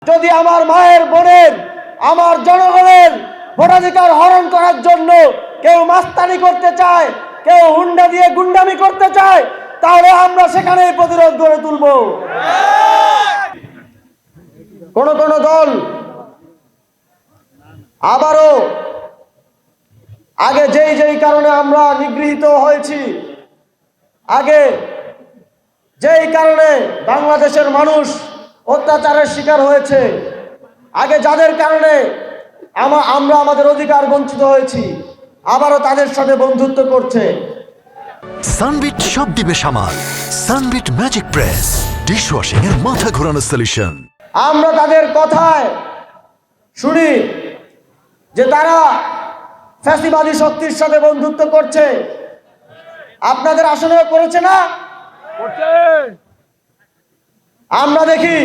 যদি আমার মায়ের বোনের আমার জনগণের ভোটাধিকার হরণ করার জন্য কেউ মাস্তানি করতে চায়, কেউ হুন্ডা দিয়ে গুন্ডামি করতে চায়, তাহলে আমরা সেখানেই প্রতিরোধ গড়ে তুলব। কোন কোন দল আবারও আগে যেই কারণে আমরা নিগৃহীত হয়েছি, আগে যেই কারণে বাংলাদেশের মানুষ অত্যাচারের শিকার হয়েছে, আগে যাদের কারণে আমরা আমাদের অধিকার বঞ্চিত হয়েছি, আবারও তাদের সাথে বন্ধুত্ব করছে। সানবিট সব দিবে সামাল। সানবিট ম্যাজিক প্রেস ডিশওয়াশিং এর মাথা ঘোরানো সলিউশন। আমরা তাদের কথায় শুনি যে তারা ফ্যাসিবাদী শক্তির সাথে বন্ধুত্ব করছে। আপনাদের আসলেও করেছে না? আমরা দেখি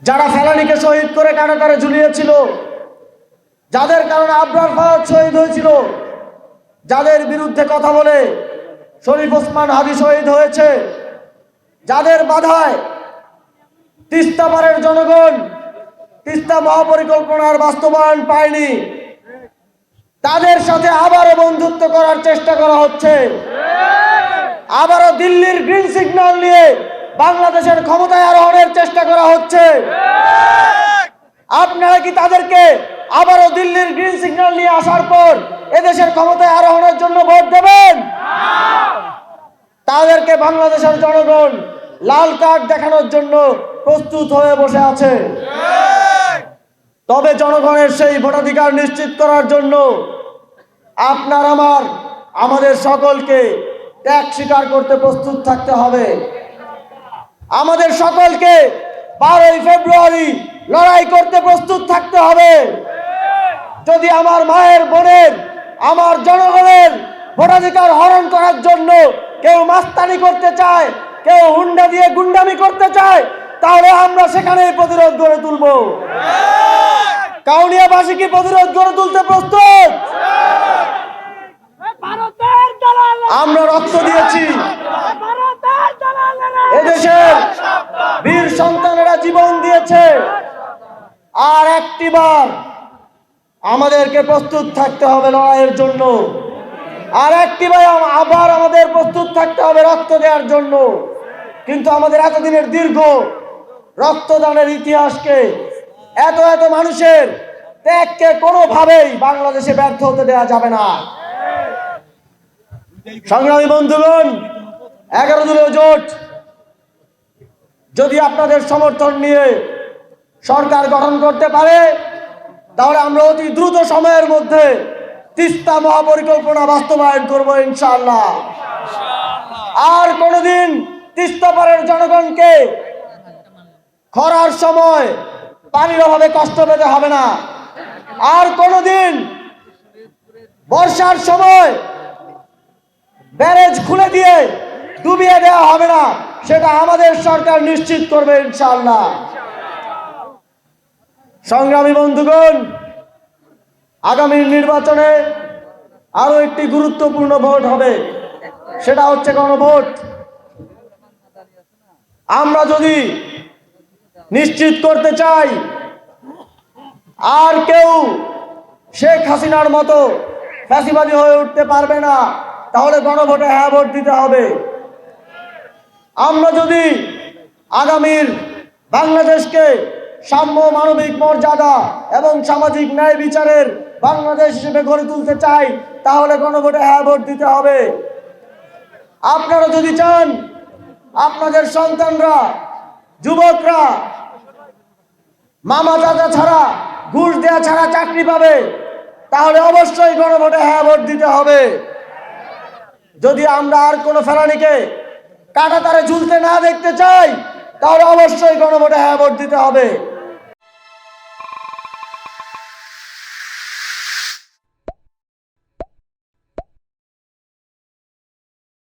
যারা ফেলানীকে শহীদ করে কারাগারে ঝুলিয়েছিল, যাদের কারণে আবরার ফাহাদ শহীদ হয়েছিল, যাদের বিরুদ্ধে কথা বলে শরীফ ওসমান হাদি শহীদ হয়েছে, যাদের বাধায় তিস্তা পারের জনগণ তিস্তা মহাপরিকল্পনার বাস্তবায়ন পায়নি, তাদের সাথে আবারও বন্ধুত্ব করার চেষ্টা করা হচ্ছে। আবারও দিল্লির গ্রিন সিগন্যাল নিয়ে বাংলাদেশের ক্ষমতায় আরোহণের চেষ্টা করা হচ্ছে। আপনারা কি তাদেরকে আবারও দিল্লির গ্রিন সিগন্যাল নিয়ে আসার পর এদেশের ক্ষমতায় আরোহণের জন্য ভোট দেবেন? তাদেরকে বাংলাদেশের জনগণ লাল কার্ড দেখানোর জন্য প্রস্তুত হয়ে বসে আছে। তবে জনগণের সেই ভোটাধিকার নিশ্চিত করার জন্য আপনার আমাদের সকলকে ত্যাগ স্বীকার করতে প্রস্তুত থাকতে হবে। আমাদের সকলকে 12ই ফেব্রুয়ারি লড়াই করতে প্রস্তুত থাকতে হবে। যদি আমার মায়ের বোনের আমার জনগণের ভোটাধিকার হরণ করার জন্য কেউ মাস্তানি করতে চায়, কেউ হুন্ডা দিয়ে গুন্ডামি করতে চায়, তাহলে আমরা সেখানেই প্রতিরোধ গড়ে তুলব। কাউনিয়াবাসী কি প্রতিরোধ গড়ে তুলতে প্রস্তুত? আমরা রক্ত দিয়েছি, এদেশের বীর সন্তানেরা জীবন দিয়েছে, আর একটিবার আমাদেরকে প্রস্তুত থাকতে হবে লড়াইয়ের জন্য। আর একটিবার আবার আমাদের প্রস্তুত থাকতে হবে রক্ত দেওয়ার জন্য। কিন্তু আমাদের এতদিনের দীর্ঘ রক্তদানের ইতিহাসকে, এত মানুষের ত্যাগকে কোনোভাবেই বাংলাদেশে ব্যর্থ হতে দেওয়া যাবে না। সংগ্রামী বন্ধুগণ, 11 দলীয় জোট যদি আপনাদের সমর্থন নিয়ে সরকার গঠন করতে পারে, তাহলে আমরা অতি দ্রুত সময়ের মধ্যে তিস্তা মহাপরিকল্পনা বাস্তবায়ন করব ইনশাআল্লাহ। আর কোনোদিন তিস্তা পারের জনগণকে খরার সময় পানির অভাবে কষ্ট পেতে হবে না। আর কোনোদিন বর্ষার সময় ব্যারেজ খুলে দিয়ে ডুবিয়ে দেওয়া হবে না। সেটা আমাদের সরকার নিশ্চিত করবে ইনশাআল্লাহ। সংগ্রামী বন্ধুগণ, আগামী নির্বাচনে আরো একটি গুরুত্বপূর্ণ ভোট হবে, সেটা হচ্ছে গণভোট। আমরা যদি নিশ্চিত করতে চাই আর কেউ শেখ হাসিনার মতো ফ্যাসিবাদী হয়ে উঠতে পারবে না, তাহলে গণভোটে হ্যাঁ ভোট দিতে হবে। আমরা যদি আগামীর বাংলাদেশকে সাম্য, মানবিক মর্যাদা এবং সামাজিক ন্যায় বিচারের বাংলাদেশ হিসেবে গড়ে তুলতে চাই, তাহলে গণভোটে হ্যাঁ ভোট দিতে হবে। আপনারা যদি চান আপনাদের সন্তানরা, যুবকরা মামা চাচা ছাড়া, ঘুষ দেয়া ছাড়া চাকরি পাবে, তাহলে অবশ্যই গণভোটে হ্যাঁ ভোট দিতে হবে। যদি আমরা আর কোনো ফেলানীকে কাঁটাতারে ঝুলতে না দেখতে চাই, তাহলে অবশ্যই গণভোটে হ্যাঁ ভোট দিতে হবে।